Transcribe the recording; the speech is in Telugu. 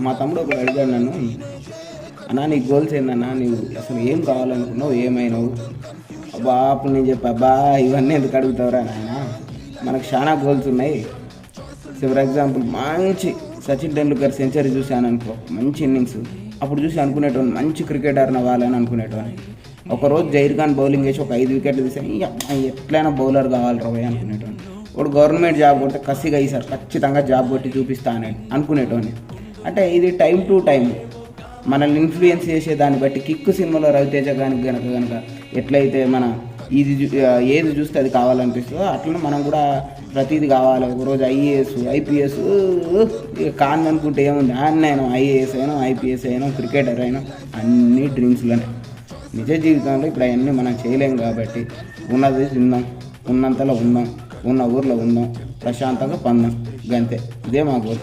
మా తమ్ముడు ఒకడు అడిగాడు నన్ను, అన్నా నీ గోల్స్ ఏందన్నా, నీవు అసలు ఏం కావాలనుకున్నావు, ఏమైనావు? అబ్బా అప్పుడు నేను చెప్పా, అబ్బా ఇవన్నీ ఎందుకు అడుగుతావురా నాయన, మనకు చాలా గోల్స్ ఉన్నాయి. ఫర్ ఎగ్జాంపుల్ మంచి సచిన్ టెండూల్కర్ సెంచరీ చూశాను అనుకో, మంచి ఇన్నింగ్స్, అప్పుడు చూసి అనుకునేటోని మంచి క్రికెటర్ని అవ్వాలని అనుకునేటోని. ఒకరోజు జైర్ ఖాన్ బౌలింగ్ వేసి ఒక 5 వికెట్లు తీసాను, ఎట్లయినా బౌలర్ కావాలి రోయ్ అనుకునేటోని. ఇప్పుడు గవర్నమెంట్ జాబ్ కొడితే కసిగా ఈసారి ఖచ్చితంగా జాబ్ కొట్టి చూపిస్తా అని అనుకునేటోని. అంటే ఇది టైం టు టైం మనల్ని ఇన్ఫ్లుయెన్స్ చేసే దాన్ని బట్టి. కిక్కు సినిమాలో రవితేజ గనక ఎట్లయితే మన ఏది చూస్తే అది కావాలనిపిస్తుందో అట్లనే మనం కూడా ప్రతిదీ కావాలి. ఒకరోజు ఐఏఎస్ ఐపీఎస్ కాన్ అనుకుంటే ఏముంది, నేను ఐఏఎస్ అయినా ఐపీఎస్ అయినా క్రికెటర్ అయినా అన్నీ డ్రీమ్స్లోనే. నిజ జీవితంలో ఇప్పుడు అవన్నీ మనం చేయలేం కాబట్టి ఉన్నది తిందాం, ఉన్నంతలో ఉందాం, ఉన్న ఊర్లో ఉందాం, ప్రశాంతంగా పొందాం, గంతే. ఇదే మా గోల్.